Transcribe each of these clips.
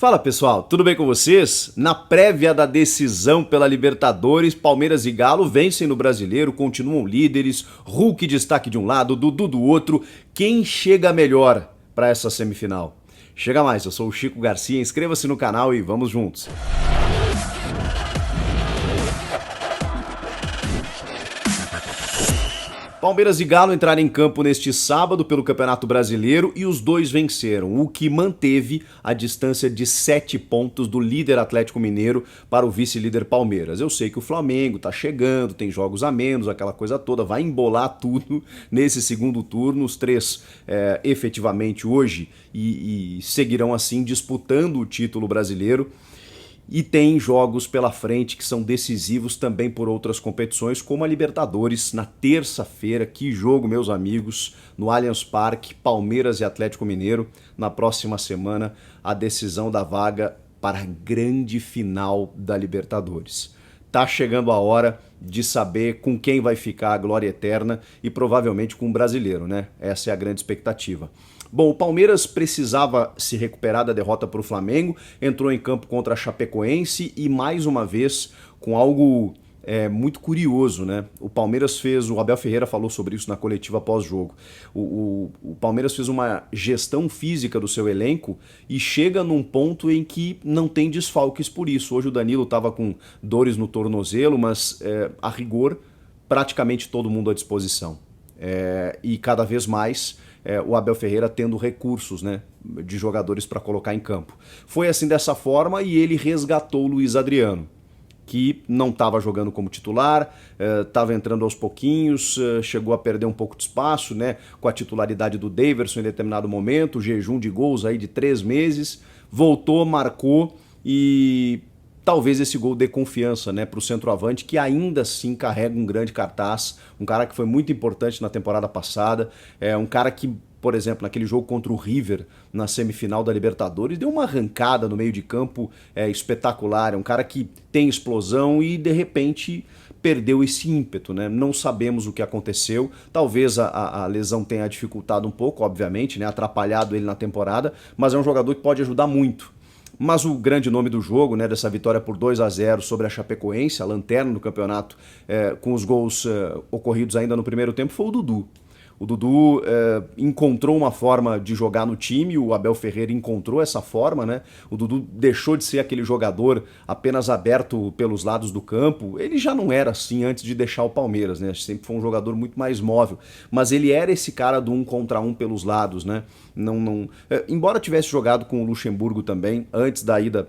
Fala pessoal, tudo bem com vocês? Na prévia da decisão pela Libertadores, Palmeiras e Galo vencem no Brasileiro, continuam líderes, Hulk destaque de um lado, Dudu do outro. Quem chega melhor para essa semifinal? Chega mais, eu sou o Chico Garcia, inscreva-se no canal e vamos juntos. Palmeiras e Galo entraram em campo neste sábado pelo Campeonato Brasileiro e os dois venceram, o que manteve a distância de 7 pontos do líder Atlético Mineiro para o vice-líder Palmeiras. Eu sei que o Flamengo tá chegando, tem jogos a menos, aquela coisa toda, vai embolar tudo nesse segundo turno, os três efetivamente hoje e seguirão assim disputando o título brasileiro. E tem jogos pela frente que são decisivos também por outras competições, como a Libertadores na terça-feira. Que jogo, meus amigos, no Allianz Parque, Palmeiras e Atlético Mineiro. Na próxima semana, a decisão da vaga para a grande final da Libertadores. Tá chegando a hora de saber com quem vai ficar a glória eterna e provavelmente com o brasileiro, né? Essa é a grande expectativa. Bom, o Palmeiras precisava se recuperar da derrota para o Flamengo, entrou em campo contra a Chapecoense e mais uma vez com algo muito curioso, né? O Palmeiras fez, o Abel Ferreira falou sobre isso na coletiva pós-jogo, o Palmeiras fez uma gestão física do seu elenco e chega num ponto em que não tem desfalques por isso. Hoje o Danilo estava com dores no tornozelo, mas a rigor praticamente todo mundo à disposição. E cada vez mais o Abel Ferreira tendo recursos, né, de jogadores para colocar em campo. Foi assim dessa forma e ele resgatou o Luiz Adriano, que não estava jogando como titular, estava entrando aos pouquinhos, chegou a perder um pouco de espaço, né, com a titularidade do Daverson em determinado momento, jejum de gols aí de 3 meses, voltou, marcou e talvez esse gol dê confiança, né, para o centroavante, que ainda assim carrega um grande cartaz, um cara que foi muito importante na temporada passada, um cara que, por exemplo, naquele jogo contra o River, na semifinal da Libertadores, deu uma arrancada no meio de campo espetacular, é um cara que tem explosão e, de repente, perdeu esse ímpeto, né? Não sabemos o que aconteceu, talvez a lesão tenha dificultado um pouco, obviamente, né, atrapalhado ele na temporada, mas é um jogador que pode ajudar muito. Mas o grande nome do jogo, né, dessa vitória por 2-0 sobre a Chapecoense, a lanterna do campeonato, com os gols ocorridos ainda no primeiro tempo, foi o Dudu. O Dudu encontrou uma forma de jogar no time, o Abel Ferreira encontrou essa forma, né? O Dudu deixou de ser aquele jogador apenas aberto pelos lados do campo. Ele já não era assim antes de deixar o Palmeiras, né? Sempre foi um jogador muito mais móvel. Mas ele era esse cara do 1 contra 1 pelos lados, né? Embora tivesse jogado com o Luxemburgo também, antes da ida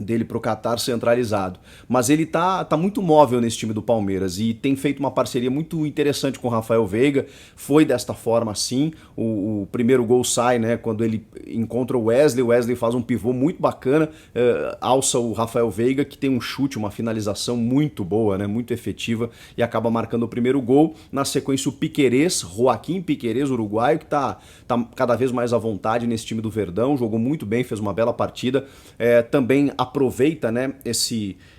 dele pro Qatar centralizado. Mas ele tá muito móvel nesse time do Palmeiras e tem feito uma parceria muito interessante com o Rafael Veiga. Foi desta forma assim. O primeiro gol sai, né, quando ele encontra o Wesley faz um pivô muito bacana, alça o Rafael Veiga, que tem um chute, uma finalização muito boa, né, muito efetiva, e acaba marcando o primeiro gol. Na sequência o Piquerez, Joaquim Piquerez, uruguaio, que tá cada vez mais à vontade nesse time do Verdão, jogou muito bem, fez uma bela partida. Também aproveita, né,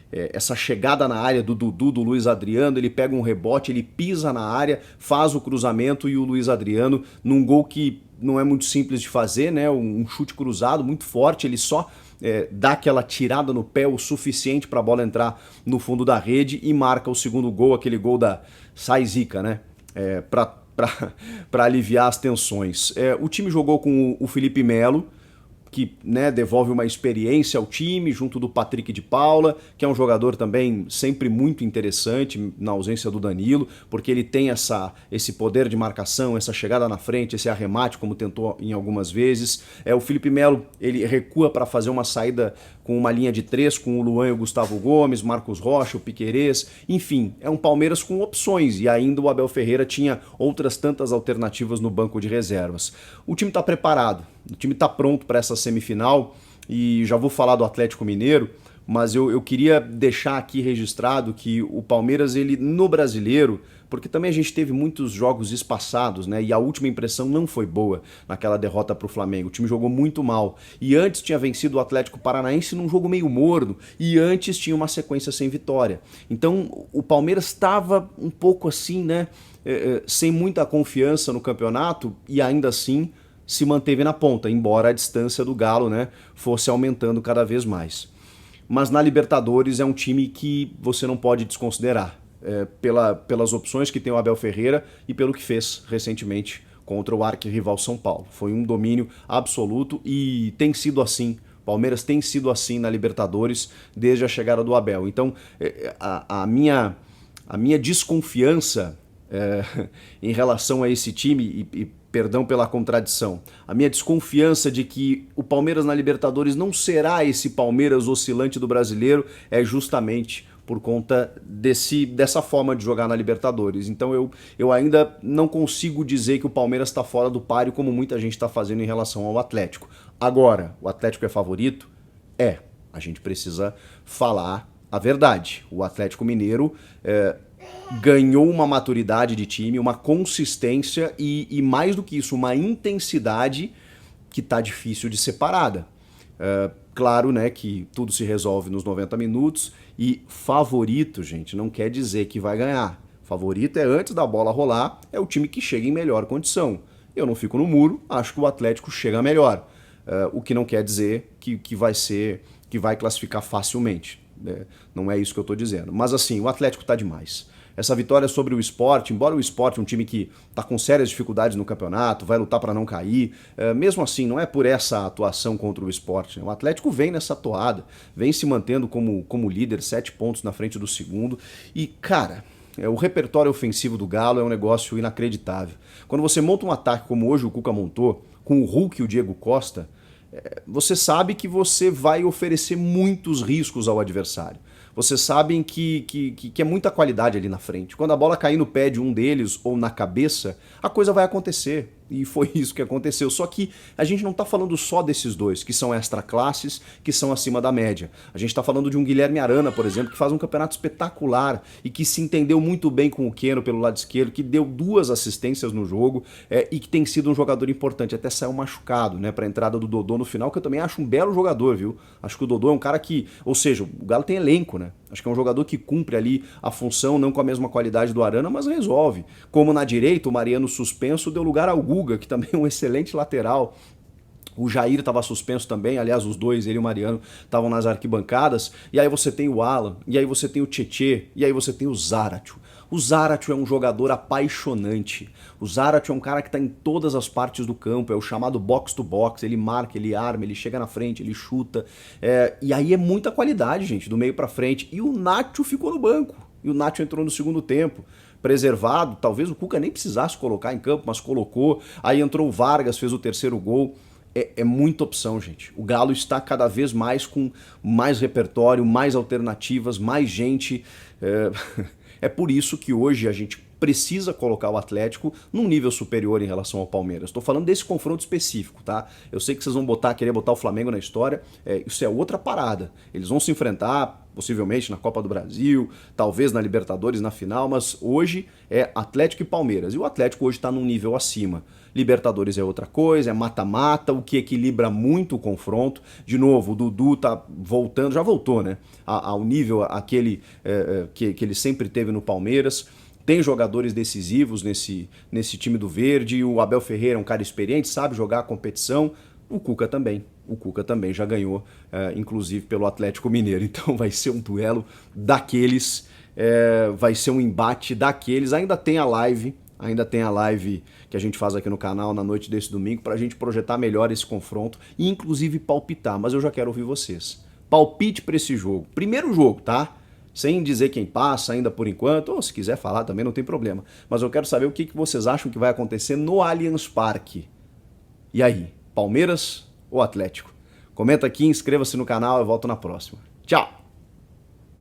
essa chegada na área do Dudu, do Luiz Adriano, ele pega um rebote, ele pisa na área, faz o cruzamento e o Luiz Adriano, num gol que não é muito simples de fazer, né, um chute cruzado muito forte, ele só dá aquela tirada no pé o suficiente para a bola entrar no fundo da rede e marca o segundo gol, aquele gol da Sai Zica, né, para aliviar as tensões. O time jogou com o Felipe Melo, que, né, devolve uma experiência ao time, junto do Patrick de Paula, que é um jogador também sempre muito interessante na ausência do Danilo, porque ele tem esse poder de marcação, essa chegada na frente, esse arremate, como tentou em algumas vezes. O Felipe Melo, ele recua para fazer uma saída com uma linha de 3, com o Luan e o Gustavo Gomes, Marcos Rocha, o Piquerez, enfim, é um Palmeiras com opções, e ainda o Abel Ferreira tinha outras tantas alternativas no banco de reservas. O time está preparado, o time está pronto para essa semifinal, e já vou falar do Atlético Mineiro, mas eu queria deixar aqui registrado que o Palmeiras, ele no Brasileiro, porque também a gente teve muitos jogos espaçados, né? E a última impressão não foi boa naquela derrota para o Flamengo. O time jogou muito mal. E antes tinha vencido o Atlético Paranaense num jogo meio morno. E antes tinha uma sequência sem vitória. Então o Palmeiras estava um pouco assim, né? Sem muita confiança no campeonato e ainda assim se manteve na ponta, embora a distância do Galo, né, fosse aumentando cada vez mais. Mas na Libertadores é um time que você não pode desconsiderar, pelas opções que tem o Abel Ferreira e pelo que fez recentemente contra o arquirrival São Paulo. Foi um domínio absoluto e tem sido assim. Palmeiras tem sido assim na Libertadores desde a chegada do Abel. Então, a minha desconfiança em relação a esse time, e perdão pela contradição, a minha desconfiança de que o Palmeiras na Libertadores não será esse Palmeiras oscilante do brasileiro é justamente por conta dessa forma de jogar na Libertadores. Então eu ainda não consigo dizer que o Palmeiras está fora do páreo como muita gente está fazendo em relação ao Atlético. Agora, o Atlético é favorito? A gente precisa falar a verdade. O Atlético Mineiro ganhou uma maturidade de time, uma consistência e mais do que isso, uma intensidade que está difícil de ser parada. Claro, né, que tudo se resolve nos 90 minutos e favorito, gente, não quer dizer que vai ganhar. Favorito é antes da bola rolar, é o time que chega em melhor condição. Eu não fico no muro, acho que o Atlético chega melhor. O que não quer dizer que vai classificar facilmente. Não é isso que eu estou dizendo. Mas assim, o Atlético está demais. Essa vitória sobre o Sport, embora o Sport é um time que está com sérias dificuldades no campeonato, vai lutar para não cair, mesmo assim, não é por essa atuação contra o Sport. Né? O Atlético vem nessa toada, vem se mantendo como líder, 7 pontos na frente do segundo. E, cara, o repertório ofensivo do Galo é um negócio inacreditável. Quando você monta um ataque como hoje o Cuca montou, com o Hulk e o Diego Costa, você sabe que você vai oferecer muitos riscos ao adversário. Vocês sabem que é muita qualidade ali na frente. Quando a bola cair no pé de um deles ou na cabeça, a coisa vai acontecer. E foi isso que aconteceu. Só que a gente não está falando só desses dois, que são extra classes, que são acima da média. A gente está falando de um Guilherme Arana, por exemplo, que faz um campeonato espetacular e que se entendeu muito bem com o Keno pelo lado esquerdo, que deu 2 assistências no jogo e que tem sido um jogador importante. Até saiu machucado, né, para a entrada do Dodô no final, que eu também acho um belo jogador, viu? Acho que o Dodô é um cara que, ou seja, o Galo tem elenco, né? Acho que é um jogador que cumpre ali a função, não com a mesma qualidade do Arana, mas resolve. Como na direita, o Mariano suspenso deu lugar ao Guga, que também é um excelente lateral. O Jair estava suspenso também, aliás, os dois, ele e o Mariano, estavam nas arquibancadas. E aí você tem o Alan, e aí você tem o Tietê, e aí você tem o Zaratio. O Zaratio é um jogador apaixonante. O Zaratio é um cara que está em todas as partes do campo, é o chamado box to box, ele marca, ele arma, ele chega na frente, ele chuta. E aí é muita qualidade, gente, do meio para frente. E o Nacho ficou no banco, e o Nacho entrou no segundo tempo. Preservado, talvez o Cuca nem precisasse colocar em campo, mas colocou. Aí entrou o Vargas, fez o terceiro gol. É muita opção, gente. O Galo está cada vez mais com mais repertório, mais alternativas, mais gente. É por isso que hoje a gente precisa colocar o Atlético num nível superior em relação ao Palmeiras. Estou falando desse confronto específico, tá? Eu sei que vocês vão querer botar o Flamengo na história, isso é outra parada. Eles vão se enfrentar, possivelmente, na Copa do Brasil, talvez na Libertadores, na final, mas hoje é Atlético e Palmeiras. E o Atlético hoje está num nível acima. Libertadores é outra coisa, é mata-mata, o que equilibra muito o confronto. De novo, o Dudu tá voltando, já voltou, né? Ao nível aquele que ele sempre teve no Palmeiras. Tem jogadores decisivos nesse time do Verde. O Abel Ferreira é um cara experiente, sabe jogar a competição. O Cuca também. O Cuca também já ganhou, inclusive pelo Atlético Mineiro. Então vai ser um duelo daqueles, vai ser um embate daqueles. Ainda tem a live que a gente faz aqui no canal na noite desse domingo para a gente projetar melhor esse confronto e inclusive palpitar. Mas eu já quero ouvir vocês. Palpite para esse jogo. Primeiro jogo, tá? Sem dizer quem passa ainda por enquanto, ou se quiser falar também não tem problema. Mas eu quero saber o que vocês acham que vai acontecer no Allianz Parque. E aí, Palmeiras ou Atlético? Comenta aqui, inscreva-se no canal, eu volto na próxima. Tchau!